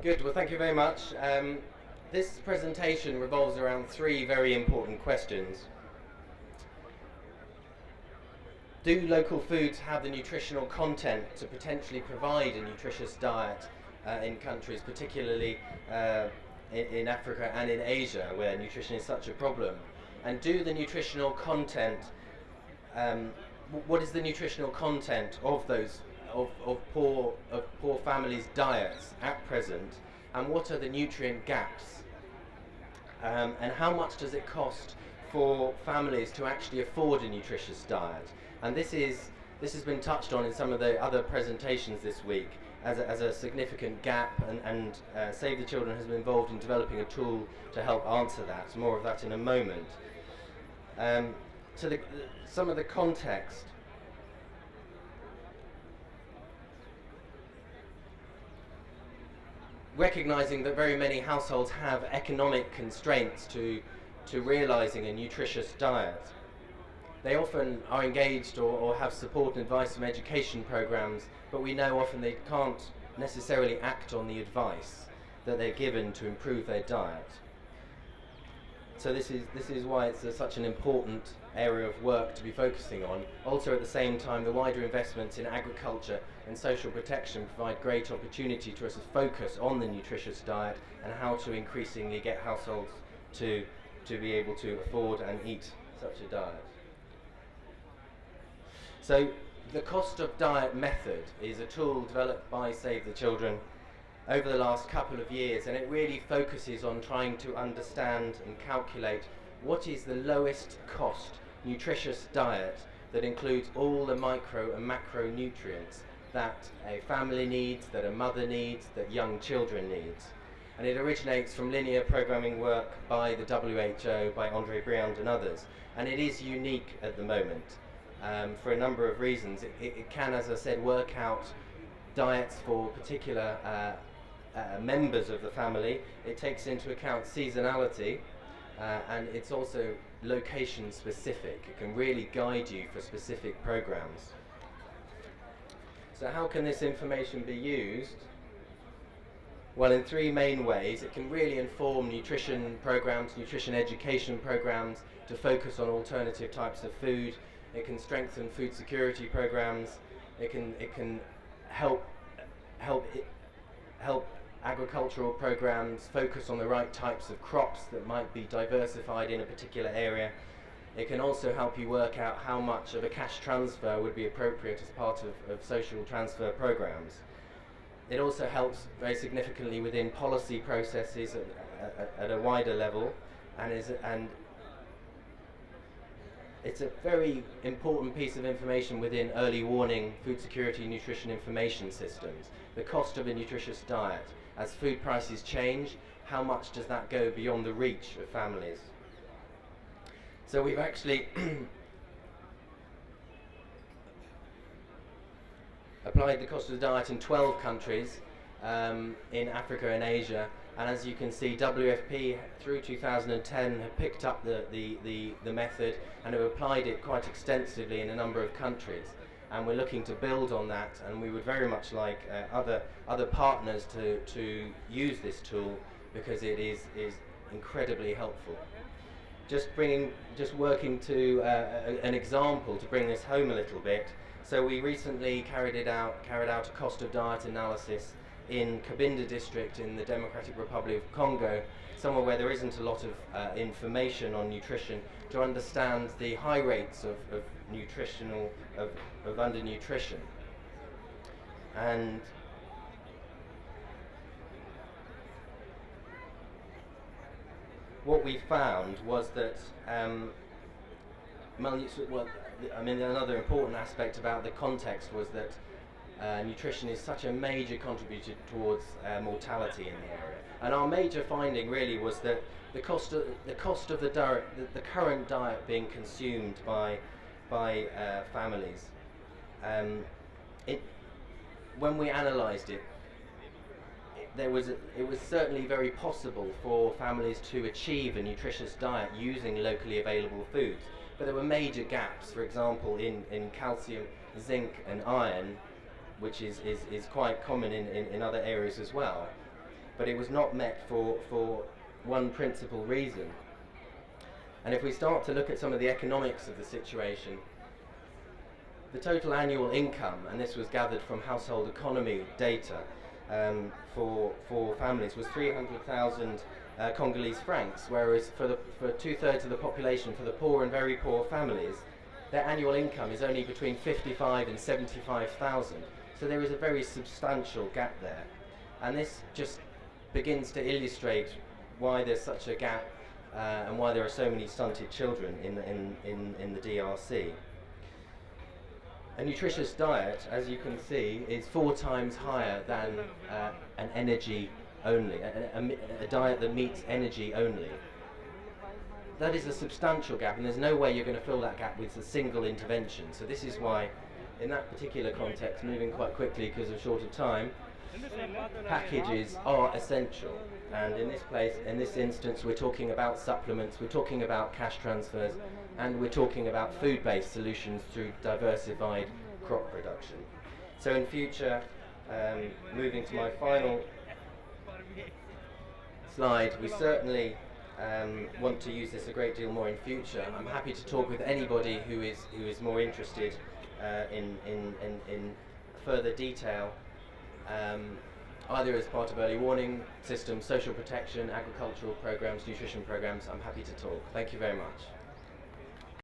Good, well thank you very much. This presentation revolves around three very important questions. Do local foods have the nutritional content to potentially provide a nutritious diet in countries, particularly in Africa and in Asia, where nutrition is such a problem? And do the nutritional content, what is the nutritional content of those of poor families' diets at present, and what are the nutrient gaps? And how much does it cost for families to actually afford a nutritious diet? And this has been touched on in some of the other presentations this week as a significant gap, and Save the Children has been involved in developing a tool to help answer that. More of that in a moment. Some of the context. Recognizing that very many households have economic constraints to realizing a nutritious diet, they often are engaged or have support and advice from education programs, but we know often they can't necessarily act on the advice that they're given to improve their diet. So this is why it's such an important area of work to be focusing on. Also, at the same time, the wider investments in agriculture and social protection provide great opportunity to us to focus on the nutritious diet and how to increasingly get households to be able to afford and eat such a diet. So the cost of diet method is a tool developed by Save the Children over the last couple of years, and it really focuses on trying to understand and calculate what is the lowest cost nutritious diet that includes all the micro and macronutrients that a family needs, that a mother needs, that young children needs. And it originates from linear programming work by the WHO, by Andre Briand and others, and it is unique at the moment for a number of reasons. It can, as I said, work out diets for particular members of the family. It takes into account seasonality, and it's also location specific. It can really guide you for specific programs. So how can this information be used? Well, in three main ways. It can really inform nutrition programs, nutrition education programs to focus on alternative types of food. It can strengthen food security programs. It can help agricultural programs focus on the right types of crops that might be diversified in a particular area. It can also help you work out how much of a cash transfer would be appropriate as part of social transfer programs. It also helps very significantly within policy processes at a wider level, and it's a very important piece of information within early warning food security nutrition information systems. The cost of a nutritious diet. As food prices change, how much does that go beyond the reach of families? So we've actually applied the cost of the diet in 12 countries in Africa and Asia, and as you can see, WFP through 2010 have picked up the method and have applied it quite extensively in a number of countries, and we're looking to build on that, and we would very much like other partners to use this tool because it is incredibly helpful. Just working to an example to bring this home a little bit. So we recently carried out a cost of diet analysis in Kabinda district in the Democratic Republic of Congo, somewhere where there isn't a lot of information on nutrition, to understand the high rates of undernutrition. And what we found was that another important aspect about the context was that nutrition is such a major contributor towards mortality in the area. And our major finding really was that the cost of the current diet being consumed by families, when we analysed it, it was certainly very possible for families to achieve a nutritious diet using locally available foods, but there were major gaps, for example, in calcium, zinc and iron, which is quite common in other areas as well. but it was not met for one principal reason. And if we start to look at some of the economics of the situation, the total annual income, and this was gathered from household economy data for families, was 300,000 Congolese francs, whereas for 2/3 of the population, for the poor and very poor families, their annual income is only between 55 and 75,000. So there is a very substantial gap there, and this just begins to illustrate why there's such a gap and why there are so many stunted children in the DRC. A nutritious diet, as you can see, is 4 times higher than an energy only, a diet that meets energy only. That is a substantial gap, and there's no way you're going to fill that gap with a single intervention. So this is why, in that particular context, moving quite quickly because of short of time, packages are essential. And in this instance, we're talking about supplements, we're talking about cash transfers, and we're talking about food-based solutions through diversified crop production. So in future, moving to my final slide, we certainly want to use this a great deal more in future. I'm happy to talk with anybody who is more interested in further detail, either as part of early warning systems, social protection, agricultural programs, nutrition programs. I'm happy to talk. Thank you very much.